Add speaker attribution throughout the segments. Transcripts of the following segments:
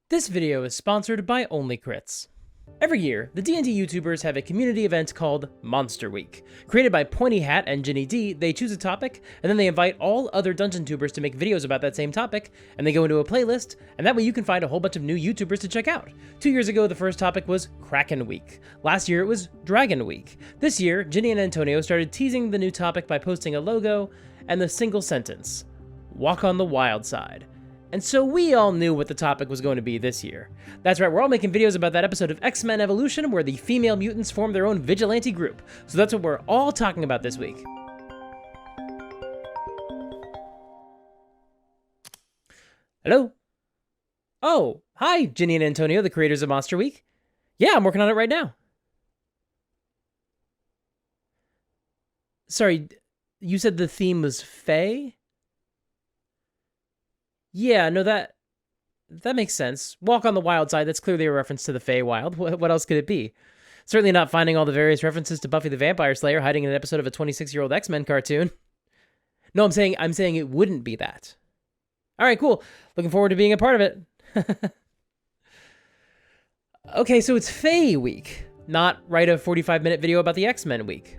Speaker 1: This video is sponsored by Only Crits. Every year, the D&D YouTubers have a community event called Monster Week. Created by Pointy Hat and Ginny D, they choose a topic, and then they invite all other Dungeon Tubers to make videos about that same topic, and they go into a playlist, and that way you can find a whole bunch of new YouTubers to check out. 2 years ago, the first topic was Kraken Week. Last year, it was Dragon Week. This year, Ginny and Antonio started teasing the new topic by posting a logo and the single sentence, "Walk on the wild side." And so we all knew what the topic was going to be this year. That's right, we're all making videos about that episode of X-Men Evolution where the female mutants form their own vigilante group. So that's what we're all talking about this week. Hello? Oh, hi, Ginny and Antonio, the creators of Monster Week. Yeah, I'm working on it right now. Sorry, you said the theme was Fae? Yeah, no, that makes sense. Walk on the wild side, that's clearly a reference to the Feywild. What else could it be? Certainly not finding all the various references to Buffy the Vampire Slayer hiding in an episode of a 26-year-old X-Men cartoon. No, I'm saying it wouldn't be that. All right, cool. Looking forward to being a part of it. Okay, so it's Fae Week, not write a 45-minute video about the X-Men week.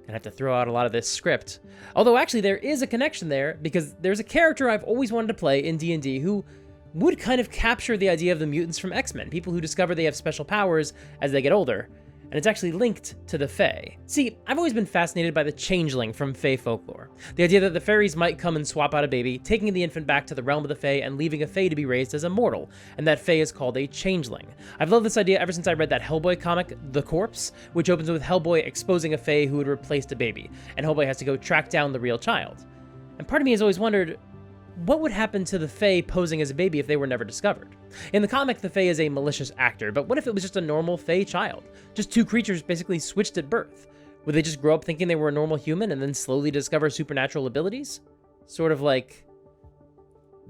Speaker 1: Gonna have to throw out a lot of this script. Although actually there is a connection there, because there's a character I've always wanted to play in D&D who would kind of capture the idea of the mutants from X-Men, people who discover they have special powers as they get older, and it's actually linked to the Fae. See, I've always been fascinated by the changeling from Fae folklore. The idea that the fairies might come and swap out a baby, taking the infant back to the realm of the Fae and leaving a Fae to be raised as a mortal, and that Fae is called a changeling. I've loved this idea ever since I read that Hellboy comic, The Corpse, which opens with Hellboy exposing a Fae who had replaced a baby, and Hellboy has to go track down the real child. And part of me has always wondered, what would happen to the Fae posing as a baby if they were never discovered? In the comic, the Fae is a malicious actor, but what if it was just a normal Fae child? Just two creatures basically switched at birth. Would they just grow up thinking they were a normal human and then slowly discover supernatural abilities? Sort of like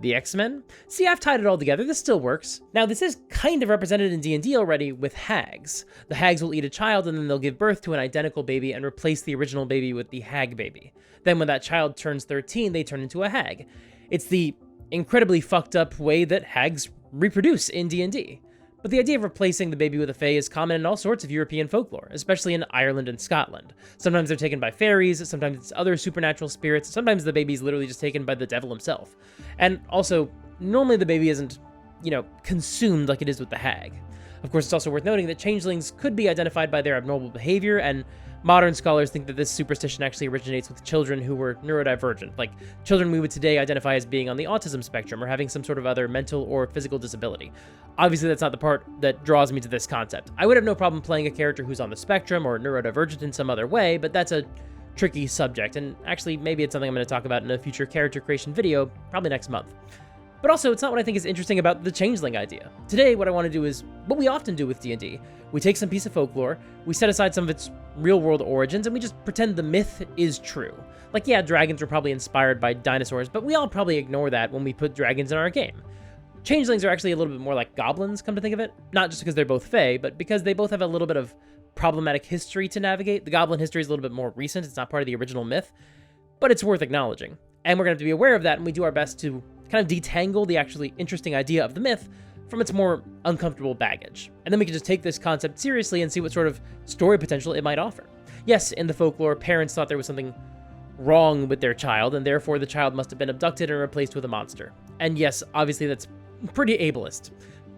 Speaker 1: the X-Men? See, I've tied it all together, this still works. Now, this is kind of represented in D&D already with hags. The hags will eat a child and then they'll give birth to an identical baby and replace the original baby with the hag baby. Then when that child turns 13, they turn into a hag. It's the incredibly fucked up way that hags reproduce in D&D. But the idea of replacing the baby with a fae is common in all sorts of European folklore, especially in Ireland and Scotland. Sometimes they're taken by fairies, sometimes it's other supernatural spirits, sometimes the baby's literally just taken by the devil himself. And also, normally the baby isn't, consumed like it is with the hag. Of course, it's also worth noting that changelings could be identified by their abnormal behavior, and modern scholars think that this superstition actually originates with children who were neurodivergent, like children we would today identify as being on the autism spectrum or having some sort of other mental or physical disability. Obviously, that's not the part that draws me to this concept. I would have no problem playing a character who's on the spectrum or neurodivergent in some other way, but that's a tricky subject, and actually maybe it's something I'm going to talk about in a future character creation video, probably next month. But also, it's not what I think is interesting about the changeling idea. Today, what I want to do is what we often do with D&D. We take some piece of folklore, we set aside some of its real-world origins, and we just pretend the myth is true. Like, yeah, dragons were probably inspired by dinosaurs, but we all probably ignore that when we put dragons in our game. Changelings are actually a little bit more like goblins, come to think of it. Not just because they're both fae, but because they both have a little bit of problematic history to navigate. The goblin history is a little bit more recent, it's not part of the original myth, but it's worth acknowledging. And we're going to have to be aware of that, and we do our best to kind of detangle the actually interesting idea of the myth from its more uncomfortable baggage. And then we can just take this concept seriously and see what sort of story potential it might offer. Yes, in the folklore, parents thought there was something wrong with their child, and therefore the child must have been abducted and replaced with a monster. And yes, obviously that's pretty ableist.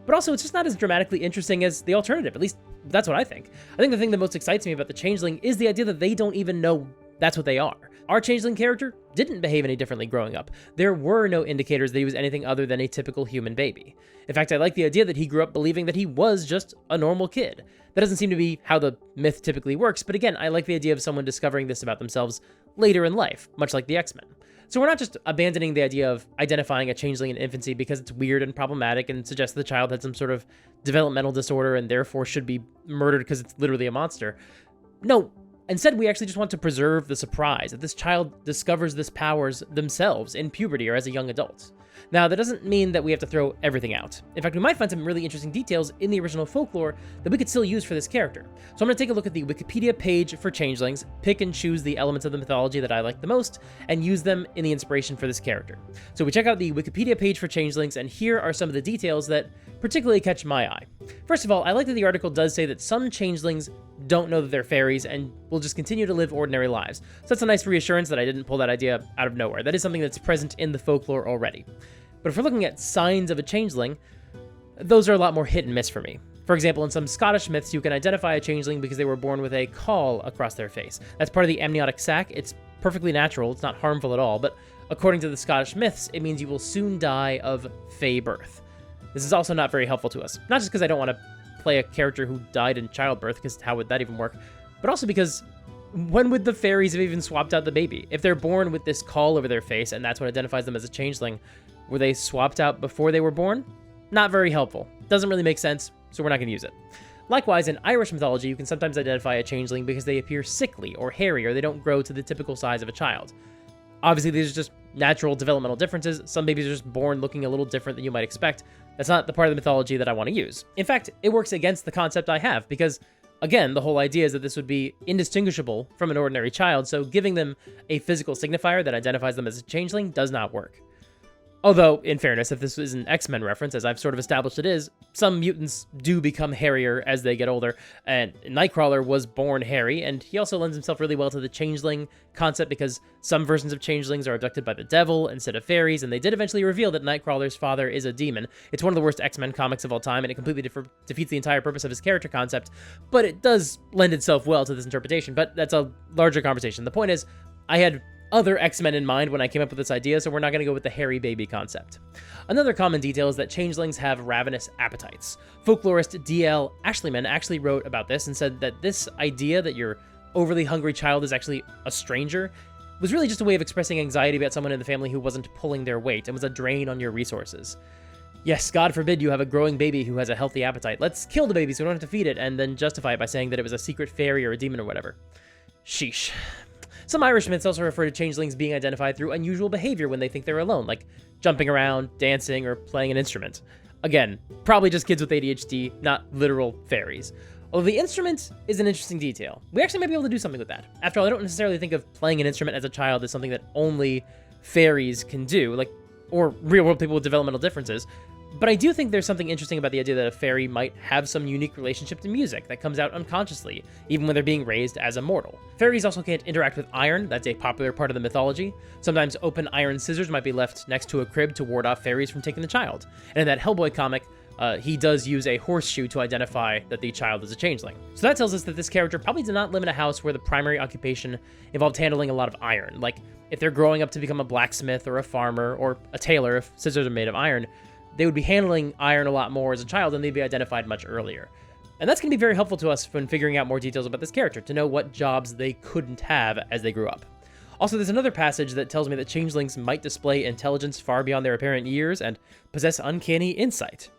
Speaker 1: But also, it's just not as dramatically interesting as the alternative. At least, that's what I think. I think the thing that most excites me about the changeling is the idea that they don't even know that's what they are. Our changeling character didn't behave any differently growing up. There were no indicators that he was anything other than a typical human baby. In fact, I like the idea that he grew up believing that he was just a normal kid. That doesn't seem to be how the myth typically works, but again, I like the idea of someone discovering this about themselves later in life, much like the X-Men. So we're not just abandoning the idea of identifying a changeling in infancy because it's weird and problematic and suggests the child had some sort of developmental disorder and therefore should be murdered because it's literally a monster. No. Instead, we actually just want to preserve the surprise that this child discovers this powers themselves in puberty or as a young adult. Now, that doesn't mean that we have to throw everything out. In fact, we might find some really interesting details in the original folklore that we could still use for this character. So I'm going to take a look at the Wikipedia page for changelings, pick and choose the elements of the mythology that I like the most, and use them in the inspiration for this character. So we check out the Wikipedia page for changelings, and here are some of the details that particularly catch my eye. First of all, I like that the article does say that some changelings don't know that they're fairies and will just continue to live ordinary lives. So that's a nice reassurance that I didn't pull that idea out of nowhere. That is something that's present in the folklore already. But if we're looking at signs of a changeling, those are a lot more hit and miss for me. For example, in some Scottish myths, you can identify a changeling because they were born with a caul across their face. That's part of the amniotic sac. It's perfectly natural. It's not harmful at all. But according to the Scottish myths, it means you will soon die of fey birth. This is also not very helpful to us. Not just because I don't want to play a character who died in childbirth, because how would that even work? But also because when would the fairies have even swapped out the baby? If they're born with this caul over their face and that's what identifies them as a changeling, were they swapped out before they were born? Not very helpful. Doesn't really make sense, so we're not going to use it. Likewise, in Irish mythology, you can sometimes identify a changeling because they appear sickly or hairy, or they don't grow to the typical size of a child. Obviously, these are just natural developmental differences. Some babies are just born looking a little different than you might expect. That's not the part of the mythology that I want to use. In fact, it works against the concept I have, because, again, the whole idea is that this would be indistinguishable from an ordinary child, so giving them a physical signifier that identifies them as a changeling does not work. Although, in fairness, if this is an X-Men reference, as I've sort of established it is, some mutants do become hairier as they get older, and Nightcrawler was born hairy, and he also lends himself really well to the changeling concept because some versions of changelings are abducted by the devil instead of fairies, and they did eventually reveal that Nightcrawler's father is a demon. It's one of the worst X-Men comics of all time, and it completely defeats the entire purpose of his character concept, but it does lend itself well to this interpretation, but that's a larger conversation. The point is, I had other X-Men in mind when I came up with this idea, so we're not going to go with the hairy baby concept. Another common detail is that changelings have ravenous appetites. Folklorist D.L. Ashleyman actually wrote about this and said that this idea that your overly hungry child is actually a stranger was really just a way of expressing anxiety about someone in the family who wasn't pulling their weight and was a drain on your resources. Yes, God forbid you have a growing baby who has a healthy appetite. Let's kill the baby so we don't have to feed it, and then justify it by saying that it was a secret fairy or a demon or whatever. Sheesh. Some Irish myths also refer to changelings being identified through unusual behavior when they think they're alone, like jumping around, dancing, or playing an instrument. Again, probably just kids with ADHD, not literal fairies. Although the instrument is an interesting detail. We actually might be able to do something with that. After all, I don't necessarily think of playing an instrument as a child as something that only fairies can do, or real-world people with developmental differences. But I do think there's something interesting about the idea that a fairy might have some unique relationship to music that comes out unconsciously, even when they're being raised as a mortal. Fairies also can't interact with iron. That's a popular part of the mythology. Sometimes open iron scissors might be left next to a crib to ward off fairies from taking the child. And in that Hellboy comic, he does use a horseshoe to identify that the child is a changeling. So that tells us that this character probably did not live in a house where the primary occupation involved handling a lot of iron. Like, if they're growing up to become a blacksmith or a farmer or a tailor, if scissors are made of iron, they would be handling iron a lot more as a child, and they'd be identified much earlier. And that's going to be very helpful to us when figuring out more details about this character, to know what jobs they couldn't have as they grew up. Also, there's another passage that tells me that changelings might display intelligence far beyond their apparent years and possess uncanny insight.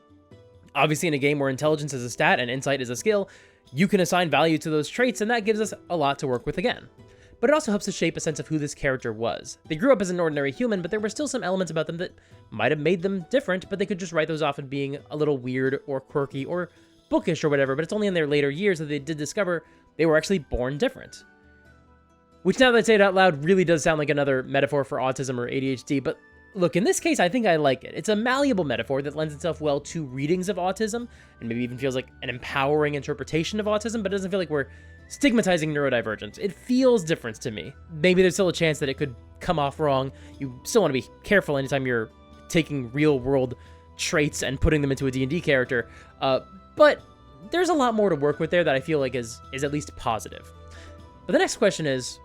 Speaker 1: Obviously, in a game where intelligence is a stat and insight is a skill, you can assign value to those traits, and that gives us a lot to work with again. But it also helps to shape a sense of who this character was. They grew up as an ordinary human, but there were still some elements about them that might have made them different, but they could just write those off as being a little weird or quirky or bookish or whatever, but it's only in their later years that they did discover they were actually born different. Which, now that I say it out loud, really does sound like another metaphor for autism or ADHD, but look, in this case, I think I like it. It's a malleable metaphor that lends itself well to readings of autism, and maybe even feels like an empowering interpretation of autism, but it doesn't feel like we're stigmatizing neurodivergence. It feels different to me. Maybe there's still a chance that it could come off wrong. You still want to be careful anytime you're taking real-world traits and putting them into a D&D character, but there's a lot more to work with there that I feel like is at least positive. But the next question is,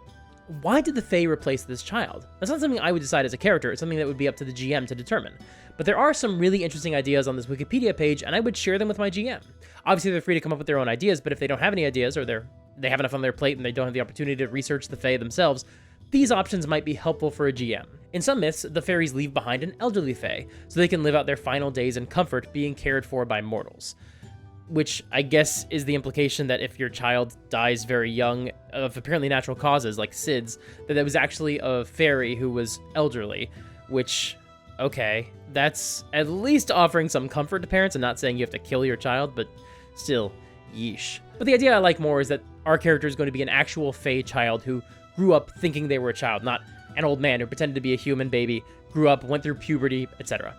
Speaker 1: why did the Fae replace this child? That's not something I would decide as a character. It's something that would be up to the GM to determine. But there are some really interesting ideas on this Wikipedia page, and I would share them with my GM. Obviously, they're free to come up with their own ideas, but if they don't have any ideas, or they have enough on their plate and they don't have the opportunity to research the Fae themselves, these options might be helpful for a GM. In some myths, the fairies leave behind an elderly Fae, so they can live out their final days in comfort being cared for by mortals. Which I guess is the implication that if your child dies very young of apparently natural causes like SIDS, that it was actually a fairy who was elderly, which, okay, that's at least offering some comfort to parents and not saying you have to kill your child, but still, yeesh. But the idea I like more is that our character is going to be an actual Fae child who grew up thinking they were a child, not an old man who pretended to be a human baby, grew up, went through puberty, etc.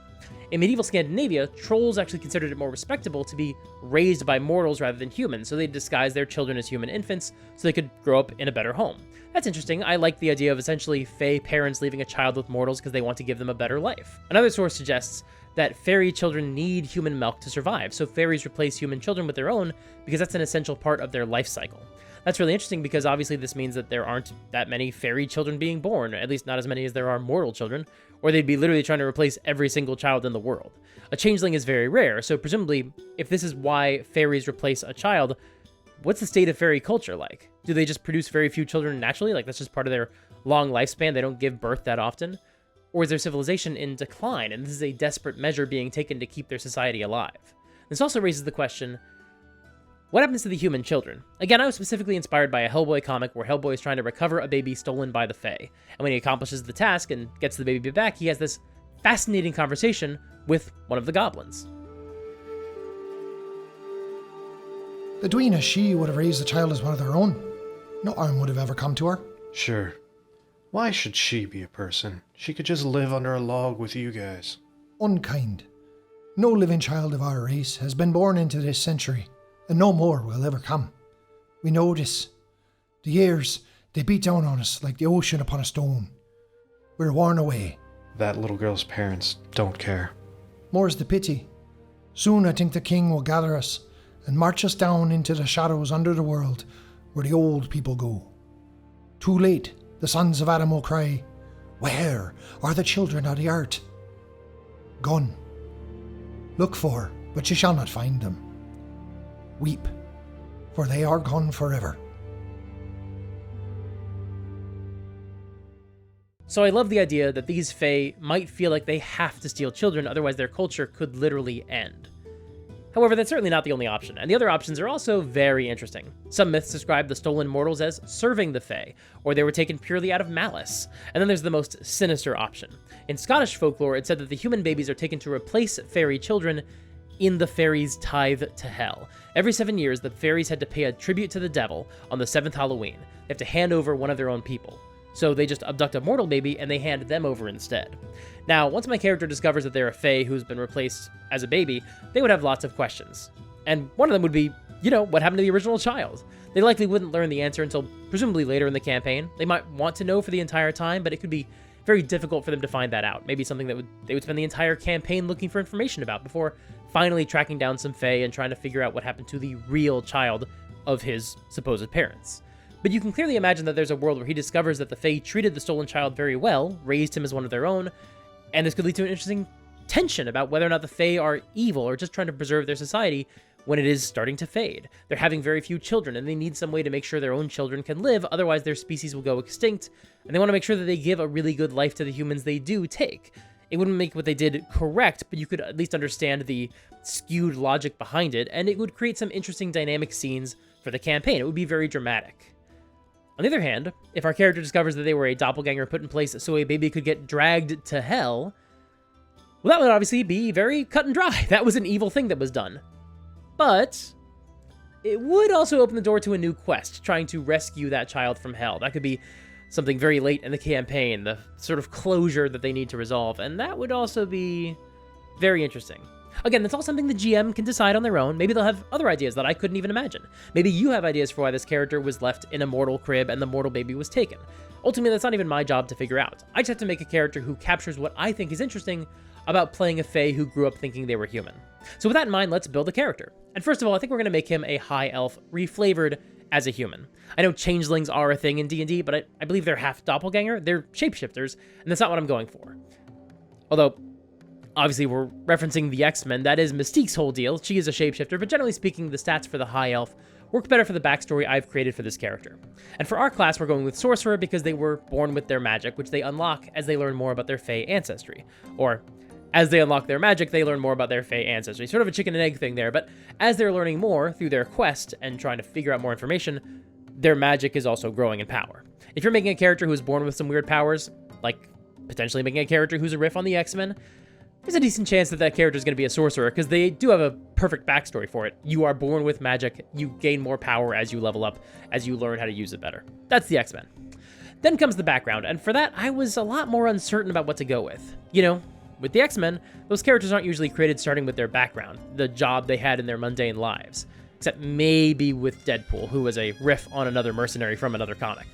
Speaker 1: In medieval Scandinavia, trolls actually considered it more respectable to be raised by mortals rather than humans, so they disguised their children as human infants so they could grow up in a better home. That's interesting. I like the idea of essentially Fae parents leaving a child with mortals because they want to give them a better life. Another source suggests that fairy children need human milk to survive, so fairies replace human children with their own because that's an essential part of their life cycle. That's really interesting because obviously this means that there aren't that many fairy children being born, at least not as many as there are mortal children, or they'd be literally trying to replace every single child in the world. A changeling is very rare, so presumably, if this is why fairies replace a child, what's the state of fairy culture like? Do they just produce very few children naturally? Like that's just part of their long lifespan, they don't give birth that often? Or is their civilization in decline, and this is a desperate measure being taken to keep their society alive? This also raises the question, what happens to the human children? Again, I was specifically inspired by a Hellboy comic where Hellboy is trying to recover a baby stolen by the Fae. And when he accomplishes the task and gets the baby back, he has this fascinating conversation with one of the goblins.
Speaker 2: The Dweena, she would have raised the child as one of their own. No harm would have ever come to her.
Speaker 3: Sure. Why should she be a person? She could just live under a log with you guys.
Speaker 2: Unkind. No living child of our race has been born into this century, and no more will ever come. We know this. The years, they beat down on us like the ocean upon a stone. We're worn away.
Speaker 3: That little girl's parents don't care.
Speaker 2: More's the pity. Soon I think the king will gather us and march us down into the shadows under the world where the old people go. Too late, the sons of Adam will cry, where are the children of the earth? Gone. Look for, but you shall not find them. Weep, for they are gone forever.
Speaker 1: So I love the idea that these Fae might feel like they have to steal children, otherwise their culture could literally end. However, that's certainly not the only option, and the other options are also very interesting. Some myths describe the stolen mortals as serving the Fae, or they were taken purely out of malice. And then there's the most sinister option. In Scottish folklore, it said that the human babies are taken to replace fairy children in the fairies' tithe to hell. Every 7 years, the fairies had to pay a tribute to the devil on the 7th Halloween. They have to hand over one of their own people. So they just abduct a mortal baby and they hand them over instead. Now, once my character discovers that they're a Fae who's been replaced as a baby, they would have lots of questions. And one of them would be, what happened to the original child? They likely wouldn't learn the answer until presumably later in the campaign. They might want to know for the entire time, but it could be very difficult for them to find that out. Maybe something that they would spend the entire campaign looking for information about before finally tracking down some Fae and trying to figure out what happened to the real child of his supposed parents. But you can clearly imagine that there's a world where he discovers that the Fae treated the stolen child very well, raised him as one of their own, and this could lead to an interesting tension about whether or not the Fae are evil or just trying to preserve their society when it is starting to fade. They're having very few children, and they need some way to make sure their own children can live, otherwise their species will go extinct, and they want to make sure that they give a really good life to the humans they do take. It wouldn't make what they did correct, but you could at least understand the skewed logic behind it, and it would create some interesting dynamic scenes for the campaign. It would be very dramatic. On the other hand, if our character discovers that they were a doppelganger put in place so a baby could get dragged to hell, well, that would obviously be very cut and dry. That was an evil thing that was done. But it would also open the door to a new quest, trying to rescue that child from hell. That could be something very late in the campaign, the sort of closure that they need to resolve, and that would also be very interesting. Again, that's all something the GM can decide on their own. Maybe they'll have other ideas that I couldn't even imagine. Maybe you have ideas for why this character was left in a mortal crib and the mortal baby was taken. Ultimately, that's not even my job to figure out. I just have to make a character who captures what I think is interesting about playing a Fae who grew up thinking they were human. So with that in mind, let's build a character. And first of all, I think we're going to make him a high elf, reflavored as a human. I know changelings are a thing in D&D, but I believe they're half-doppelganger. They're shapeshifters, and that's not what I'm going for. Although, obviously, we're referencing the X-Men. That is Mystique's whole deal. She is a shapeshifter, but generally speaking, the stats for the high elf work better for the backstory I've created for this character. And for our class, we're going with Sorcerer because they were born with their magic, which they unlock as they learn more about their Fae ancestry. Or, as they unlock their magic, they learn more about their Fae ancestry. Sort of a chicken and egg thing there, but as they're learning more through their quest and trying to figure out more information, their magic is also growing in power. If you're making a character who is born with some weird powers, like potentially making a character who's a riff on the X-Men, there's a decent chance that that character is going to be a sorcerer, because they do have a perfect backstory for it. You are born with magic, you gain more power as you level up, as you learn how to use it better. That's the X-Men. Then comes the background, and for that, I was a lot more uncertain about what to go with. You know, with the X-Men, those characters aren't usually created starting with their background, the job they had in their mundane lives. Except maybe with Deadpool, who was a riff on another mercenary from another comic.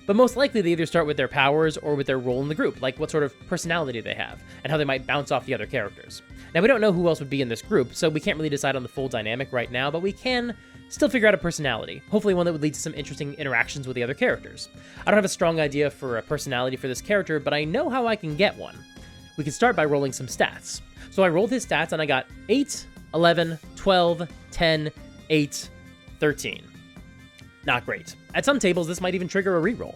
Speaker 1: But most likely they either start with their powers or with their role in the group, like what sort of personality they have, and how they might bounce off the other characters. Now, we don't know who else would be in this group, so we can't really decide on the full dynamic right now, but we can still figure out a personality, hopefully one that would lead to some interesting interactions with the other characters. I don't have a strong idea for a personality for this character, but I know how I can get one. We can start by rolling some stats. So I rolled his stats and I got 8, 11, 12, 10, 8, 13. Not great. At some tables, this might even trigger a reroll.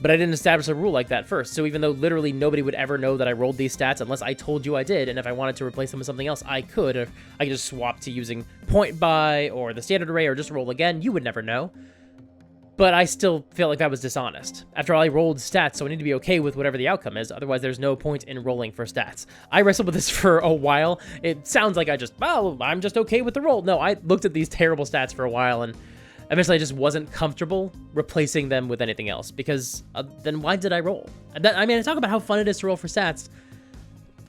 Speaker 1: But I didn't establish a rule like that first, so even though literally nobody would ever know that I rolled these stats unless I told you I did, and if I wanted to replace them with something else, I could. Or I could just swap to using point buy or the standard array or just roll again. You would never know. But I still feel like that was dishonest. After all, I rolled stats, so I need to be okay with whatever the outcome is, otherwise there's no point in rolling for stats. I wrestled with this for a while. It sounds like I'm just okay with the roll. No, I looked at these terrible stats for a while, and eventually I just wasn't comfortable replacing them with anything else, because then why did I roll? I talk about how fun it is to roll for stats.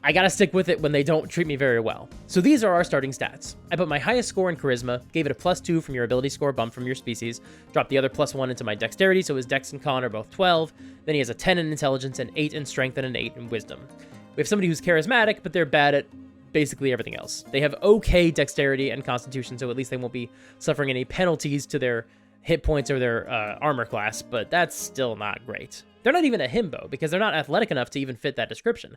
Speaker 1: I gotta stick with it when they don't treat me very well. So these are our starting stats. I put my highest score in Charisma, gave it a +2 from your ability score bump from your species, dropped the other +1 into my Dexterity, so his Dex and Con are both 12, then he has a 10 in Intelligence, an 8 in Strength, and an 8 in Wisdom. We have somebody who's charismatic, but they're bad at basically everything else. They have okay Dexterity and Constitution, so at least they won't be suffering any penalties to their hit points or their armor class, but that's still not great. They're not even a himbo, because they're not athletic enough to even fit that description.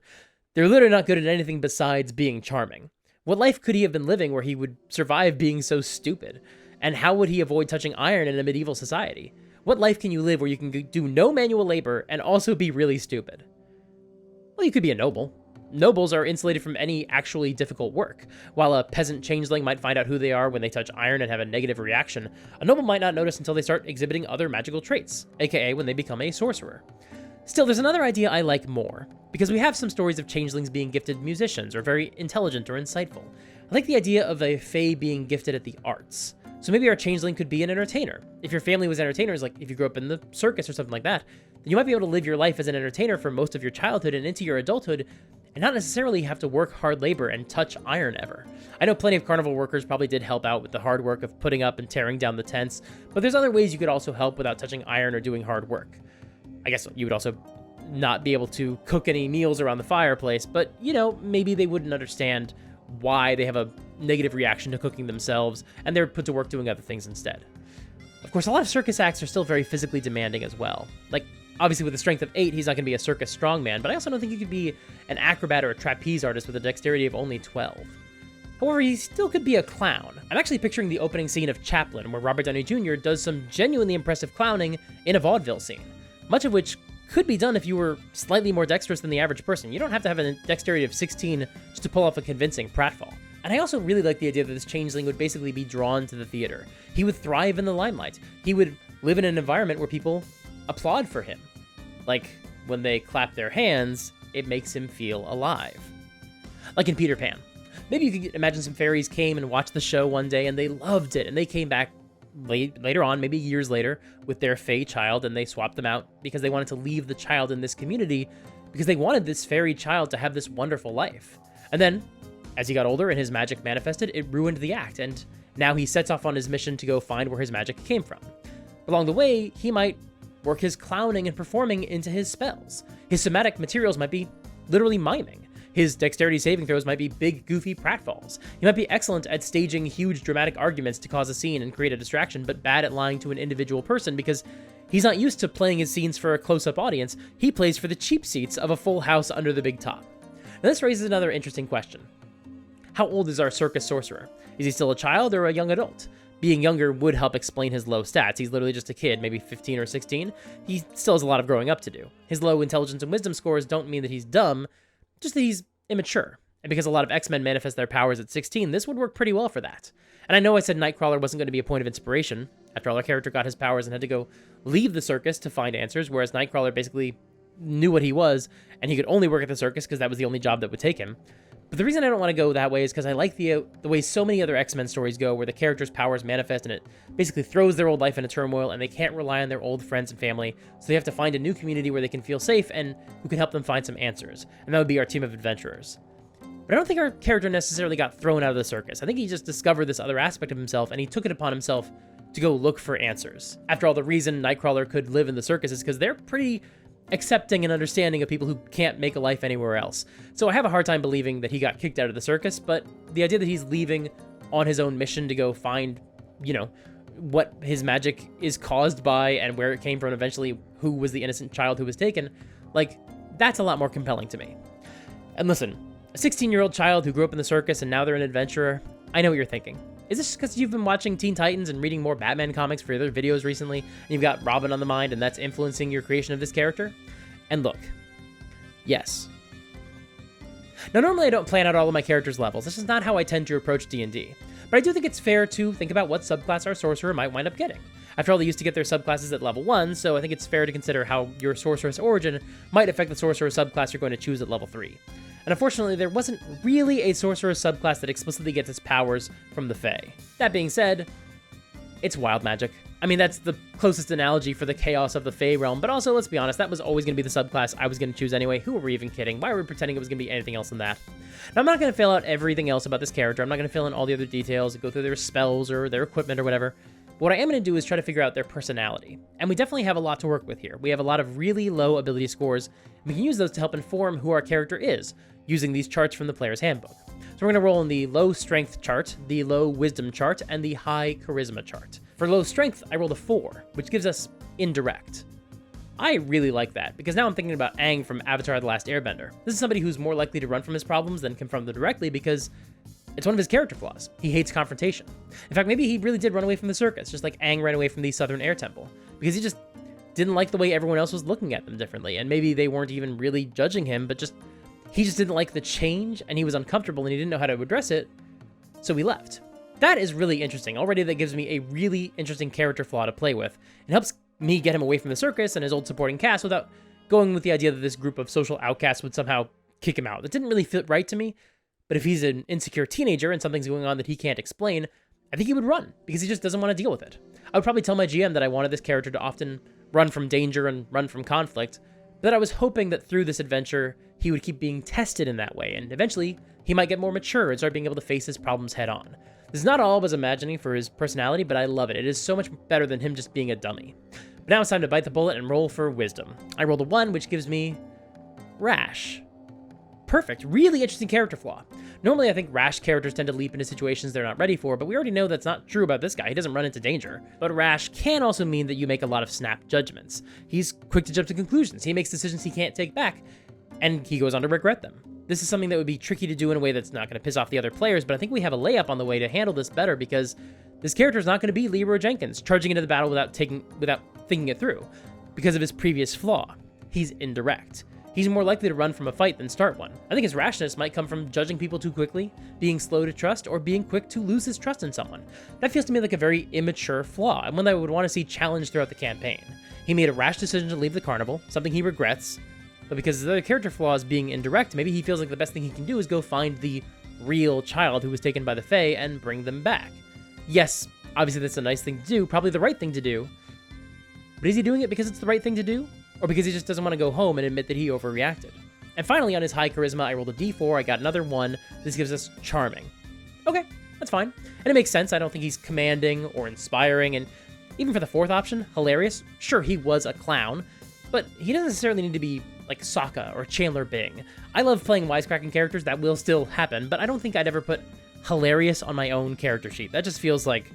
Speaker 1: They're literally not good at anything besides being charming. What life could he have been living where he would survive being so stupid? And how would he avoid touching iron in a medieval society? What life can you live where you can do no manual labor and also be really stupid? Well, you could be a noble. Nobles are insulated from any actually difficult work. While a peasant changeling might find out who they are when they touch iron and have a negative reaction, a noble might not notice until they start exhibiting other magical traits, aka when they become a sorcerer. Still, there's another idea I like more, because we have some stories of changelings being gifted musicians or very intelligent or insightful. I like the idea of a fae being gifted at the arts. So maybe our changeling could be an entertainer. If your family was entertainers, like if you grew up in the circus or something like that, then you might be able to live your life as an entertainer for most of your childhood and into your adulthood, and not necessarily have to work hard labor and touch iron ever. I know plenty of carnival workers probably did help out with the hard work of putting up and tearing down the tents, but there's other ways you could also help without touching iron or doing hard work. I guess you would also not be able to cook any meals around the fireplace, but, you know, maybe they wouldn't understand why they have a negative reaction to cooking themselves, and they're put to work doing other things instead. Of course, a lot of circus acts are still very physically demanding as well. Like, obviously with a strength of 8, he's not going to be a circus strongman, but I also don't think he could be an acrobat or a trapeze artist with a dexterity of only 12. However, he still could be a clown. I'm actually picturing the opening scene of Chaplin, where Robert Downey Jr. does some genuinely impressive clowning in a vaudeville scene, much of which could be done if you were slightly more dexterous than the average person. You don't have to have a dexterity of 16 just to pull off a convincing pratfall. And I also really like the idea that this changeling would basically be drawn to the theater. He would thrive in the limelight. He would live in an environment where people applaud for him. Like, when they clap their hands, it makes him feel alive. Like in Peter Pan. Maybe you could imagine some fairies came and watched the show one day and they loved it, and they came back later on, maybe years later, with their fey child, and they swapped them out because they wanted to leave the child in this community because they wanted this fairy child to have this wonderful life. And then, as he got older and his magic manifested, it ruined the act, and now he sets off on his mission to go find where his magic came from. Along the way, he might work his clowning and performing into his spells. His somatic materials might be literally miming. His dexterity saving throws might be big, goofy pratfalls. He might be excellent at staging huge dramatic arguments to cause a scene and create a distraction, but bad at lying to an individual person because he's not used to playing his scenes for a close-up audience. He plays for the cheap seats of a full house under the big top. Now this raises another interesting question. How old is our circus sorcerer? Is he still a child or a young adult? Being younger would help explain his low stats. He's literally just a kid, maybe 15 or 16. He still has a lot of growing up to do. His low intelligence and wisdom scores don't mean that he's dumb, just that he's immature. And because a lot of X-Men manifest their powers at 16, this would work pretty well for that. And I know I said Nightcrawler wasn't going to be a point of inspiration. After all, our character got his powers and had to go leave the circus to find answers, whereas Nightcrawler basically knew what he was, and he could only work at the circus because that was the only job that would take him. But the reason I don't want to go that way is because I like the way so many other X-Men stories go, where the characters' powers manifest and it basically throws their old life into turmoil, and they can't rely on their old friends and family, so they have to find a new community where they can feel safe and who can help them find some answers. And that would be our team of adventurers. But I don't think our character necessarily got thrown out of the circus. I think he just discovered this other aspect of himself, and he took it upon himself to go look for answers. After all, the reason Nightcrawler could live in the circus is because they're pretty accepting and understanding of people who can't make a life anywhere else. So I have a hard time believing that he got kicked out of the circus, but the idea that he's leaving on his own mission to go find, what his magic is caused by and where it came from, eventually who was the innocent child who was taken, that's a lot more compelling to me. And listen, a 16-year-old child who grew up in the circus and now they're an adventurer, I know what you're thinking. Is this because you've been watching Teen Titans and reading more Batman comics for other videos recently, and you've got Robin on the mind, and that's influencing your creation of this character? And look, yes. Now, normally I don't plan out all of my characters' levels. This is not how I tend to approach D&D. But I do think it's fair to think about what subclass our sorcerer might wind up getting. After all, they used to get their subclasses at level 1, so I think it's fair to consider how your sorceress origin might affect the sorcerer subclass you're going to choose at level 3. And unfortunately, there wasn't really a sorcerer subclass that explicitly gets its powers from the Fae. That being said, it's wild magic. I mean, that's the closest analogy for the chaos of the Fae realm, but also, let's be honest, that was always going to be the subclass I was going to choose anyway. Who were we even kidding? Why were we pretending it was going to be anything else than that? Now, I'm not going to fill out everything else about this character. I'm not going to fill in all the other details, go through their spells or their equipment or whatever. What I am going to do is try to figure out their personality. And we definitely have a lot to work with here. We have a lot of really low ability scores, and we can use those to help inform who our character is, using these charts from the player's handbook. So we're going to roll in the low strength chart, the low wisdom chart, and the high charisma chart. For low strength, I rolled a 4, which gives us indirect. I really like that, because now I'm thinking about Aang from Avatar: The Last Airbender. This is somebody who's more likely to run from his problems than confront them directly, because it's one of his character flaws. He hates confrontation. In fact, maybe he really did run away from the circus, just like Aang ran away from the Southern Air Temple, because he just didn't like the way everyone else was looking at them differently, and maybe they weren't even really judging him, but he just didn't like the change, and he was uncomfortable, and he didn't know how to address it, so he left. That is really interesting. Already that gives me a really interesting character flaw to play with. It helps me get him away from the circus and his old supporting cast without going with the idea that this group of social outcasts would somehow kick him out. That didn't really fit right to me, but if he's an insecure teenager and something's going on that he can't explain, I think he would run, because he just doesn't want to deal with it. I would probably tell my GM that I wanted this character to often run from danger and run from conflict, but that I was hoping that through this adventure, he would keep being tested in that way, and eventually, he might get more mature and start being able to face his problems head on. This is not all I was imagining for his personality, but I love it. It is so much better than him just being a dummy. But now it's time to bite the bullet and roll for wisdom. I rolled a 1, which gives me rash. Perfect. Really interesting character flaw. Normally, I think rash characters tend to leap into situations they're not ready for, but we already know that's not true about this guy. He doesn't run into danger. But rash can also mean that you make a lot of snap judgments. He's quick to jump to conclusions. He makes decisions he can't take back, and he goes on to regret them. This is something that would be tricky to do in a way that's not going to piss off the other players, but I think we have a layup on the way to handle this better, because this character is not going to be Leroy Jenkins, charging into the battle without thinking it through, because of his previous flaw. He's indirect. He's more likely to run from a fight than start one. I think his rashness might come from judging people too quickly, being slow to trust, or being quick to lose his trust in someone. That feels to me like a very immature flaw, and one that I would want to see challenged throughout the campaign. He made a rash decision to leave the carnival, something he regrets, but because his other character flaw is being indirect, maybe he feels like the best thing he can do is go find the real child who was taken by the Fae and bring them back. Yes, obviously that's a nice thing to do, probably the right thing to do, but is he doing it because it's the right thing to do? Or because he just doesn't want to go home and admit that he overreacted? And finally, on his high charisma, I rolled a d4, I got another 1. This gives us charming. Okay, that's fine. And it makes sense. I don't think he's commanding or inspiring, and even for the 4th option, hilarious. Sure, he was a clown, but he doesn't necessarily need to be like Sokka or Chandler Bing. I love playing wisecracking characters, that will still happen, but I don't think I'd ever put hilarious on my own character sheet. That just feels like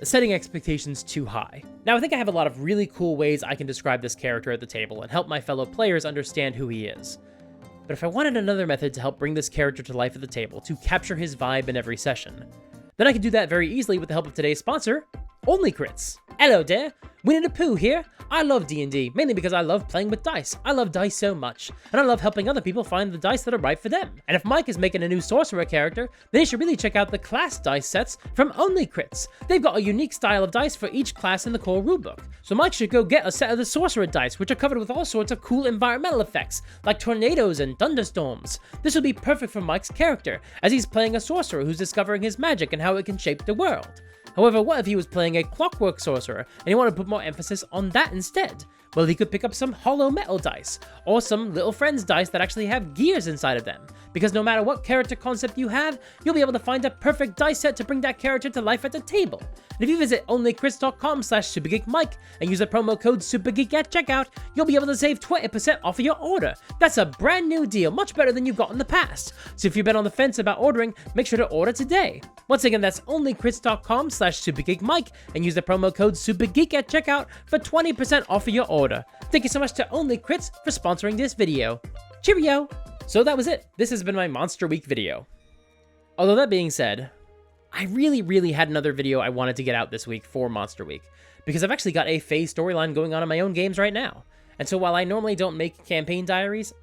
Speaker 1: setting expectations too high. Now, I think I have a lot of really cool ways I can describe this character at the table and help my fellow players understand who he is. But if I wanted another method to help bring this character to life at the table, to capture his vibe in every session, then I could do that very easily with the help of today's sponsor, Only Crits. Hello there, Winnie the Pooh here. I love D&D, mainly because I love playing with dice. I love dice so much, and I love helping other people find the dice that are right for them. And if Mike is making a new sorcerer character, then you should really check out the class dice sets from Only Crits. They've got a unique style of dice for each class in the core rulebook. So Mike should go get a set of the sorcerer dice, which are covered with all sorts of cool environmental effects, like tornadoes and thunderstorms. This would be perfect for Mike's character, as he's playing a sorcerer who's discovering his magic and how it can shape the world. However, what if he was playing a clockwork sorcerer and he wanted to put more emphasis on that instead? Well, he could pick up some hollow metal dice, or some Little Friends dice that actually have gears inside of them, because no matter what character concept you have, you'll be able to find a perfect dice set to bring that character to life at the table. And if you visit onlycrits.com/supergeekmike and use the promo code SUPERGEEK at checkout, you'll be able to save 20% off of your order. That's a brand new deal, much better than you've got in the past. So if you've been on the fence about ordering, make sure to order today. Once again, that's onlycrits.com/supergeekmike and use the promo code SUPERGEEK at checkout for 20% off of your order. Thank you so much to Only Crits for sponsoring this video. Cheerio! So that was it. This has been my Monster Week video. Although that being said, I really had another video I wanted to get out this week for Monster Week, because I've actually got a phase storyline going on in my own games right now. And so while I normally don't make campaign diaries,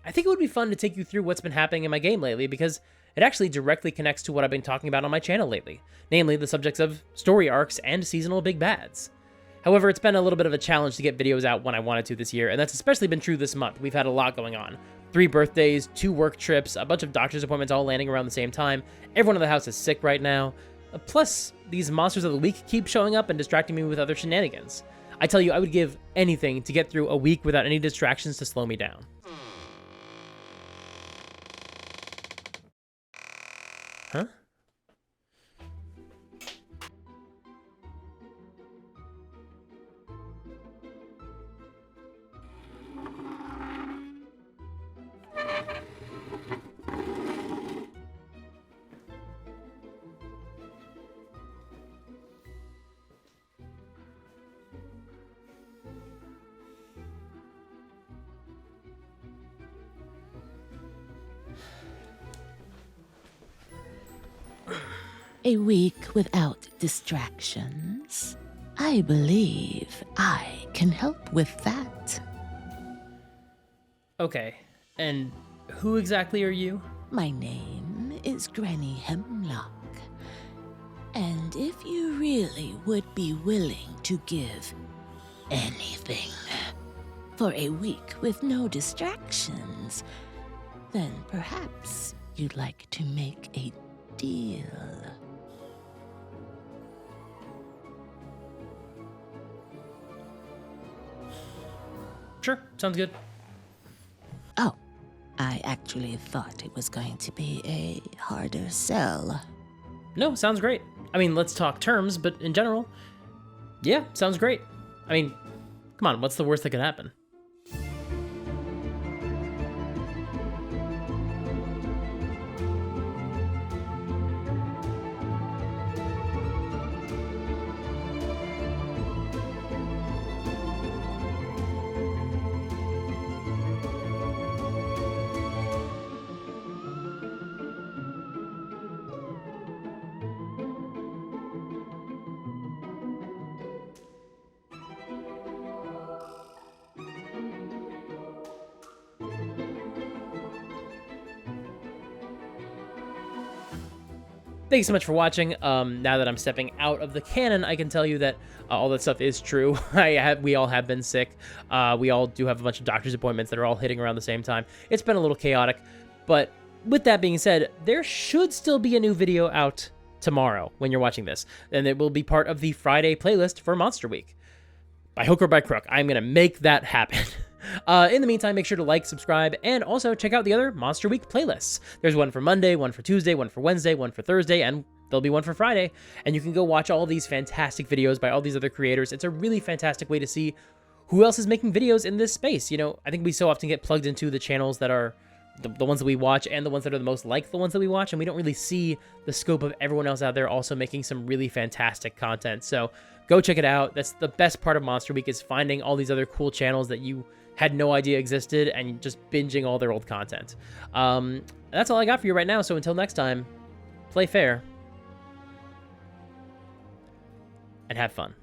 Speaker 1: I think it would be fun to take you through what's been happening in my game lately, because it actually directly connects to what I've been talking about on my channel lately, namely the subjects of story arcs and seasonal big bads. However, it's been a little bit of a challenge to get videos out when I wanted to this year, and that's especially been true this month. We've had a lot going on. 3 birthdays, 2 work trips, a bunch of doctor's appointments all landing around the same time. Everyone in the house is sick right now. Plus, these monsters of the week keep showing up and distracting me with other shenanigans. I tell you, I would give anything to get through a week without any distractions to slow me down. Huh?
Speaker 4: A week without distractions. I believe I can help with that.
Speaker 1: Okay, and who exactly are you?
Speaker 4: My name is Granny Hemlock. And if you really would be willing to give anything for a week with no distractions, then perhaps you'd like to make a deal.
Speaker 1: Sure, sounds good.
Speaker 4: Oh, I actually thought it was going to be a harder sell.
Speaker 1: No, sounds great. I mean, let's talk terms, but in general, yeah, sounds great. I mean, come on, what's the worst that could happen? Thanks so much for watching. Now that I'm stepping out of the canon, I can tell you that all that stuff is true. We all have been sick. We all do have a bunch of doctor's appointments that are all hitting around the same time. It's been a little chaotic, but with that being said, there should still be a new video out tomorrow when you're watching this, and it will be part of the Friday playlist for Monster Week. By hook or by crook, I'm going to make that happen. In the meantime, make sure to like, subscribe, and also check out the other Monster Week playlists. There's one for Monday, one for Tuesday, one for Wednesday, one for Thursday, and there'll be one for Friday. And you can go watch all these fantastic videos by all these other creators. It's a really fantastic way to see who else is making videos in this space. You know, I think we so often get plugged into the channels that are the ones that we watch and the ones that are the most like the ones that we watch, and we don't really see the scope of everyone else out there also making some really fantastic content. So go check it out. That's the best part of Monster Week, is finding all these other cool channels that you had no idea existed and just binging all their old content. That's all I got for you right now, so until next time, play fair. and have fun.